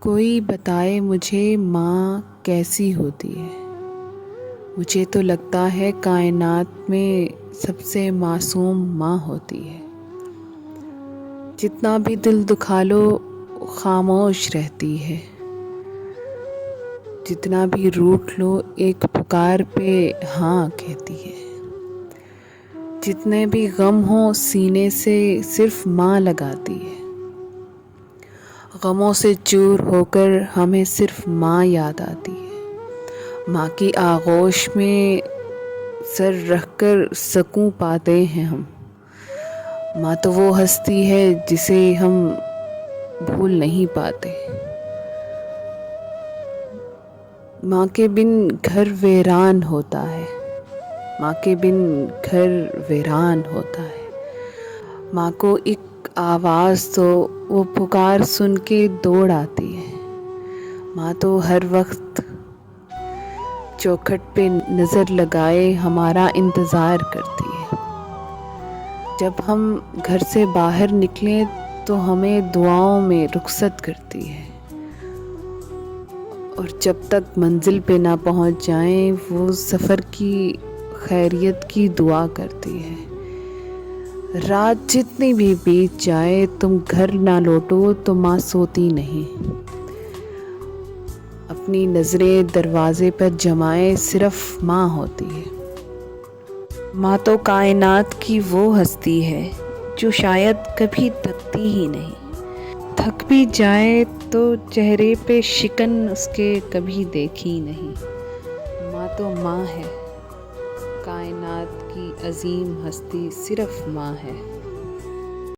कोई बताए मुझे माँ कैसी होती है। मुझे तो लगता है कायनात में सबसे मासूम माँ होती है। जितना भी दिल दुखा लो खामोश रहती है। जितना भी रूठ लो एक पुकार पे हाँ कहती है। जितने भी गम हो सीने से सिर्फ माँ लगाती है। गमों से चूर होकर हमें सिर्फ माँ याद आती है। माँ की आगोश में सर रखकर सकून पाते हैं हम। माँ तो वो हस्ती है जिसे हम भूल नहीं पाते। माँ के बिन घर वीरान होता है। माँ के बिन घर वीरान होता है। माँ को एक आवाज़ तो वो पुकार सुन के दौड़ आती है। माँ तो हर वक्त चौखट पे नज़र लगाए हमारा इंतज़ार करती है। जब हम घर से बाहर निकलें तो हमें दुआओं में रुखसत करती है। और जब तक मंजिल पे ना पहुंच जाएं वो सफ़र की खैरियत की दुआ करती है। रात जितनी भी बीत जाए तुम घर ना लौटो तो माँ सोती नहीं। अपनी नज़रें दरवाजे पर जमाए सिर्फ माँ होती है। माँ तो कायनात की वो हस्ती है जो शायद कभी थकती ही नहीं। थक भी जाए तो चेहरे पे शिकन उसके कभी देखी नहीं। माँ तो माँ है। कायनात की अजीम हस्ती सिर्फ माँ है।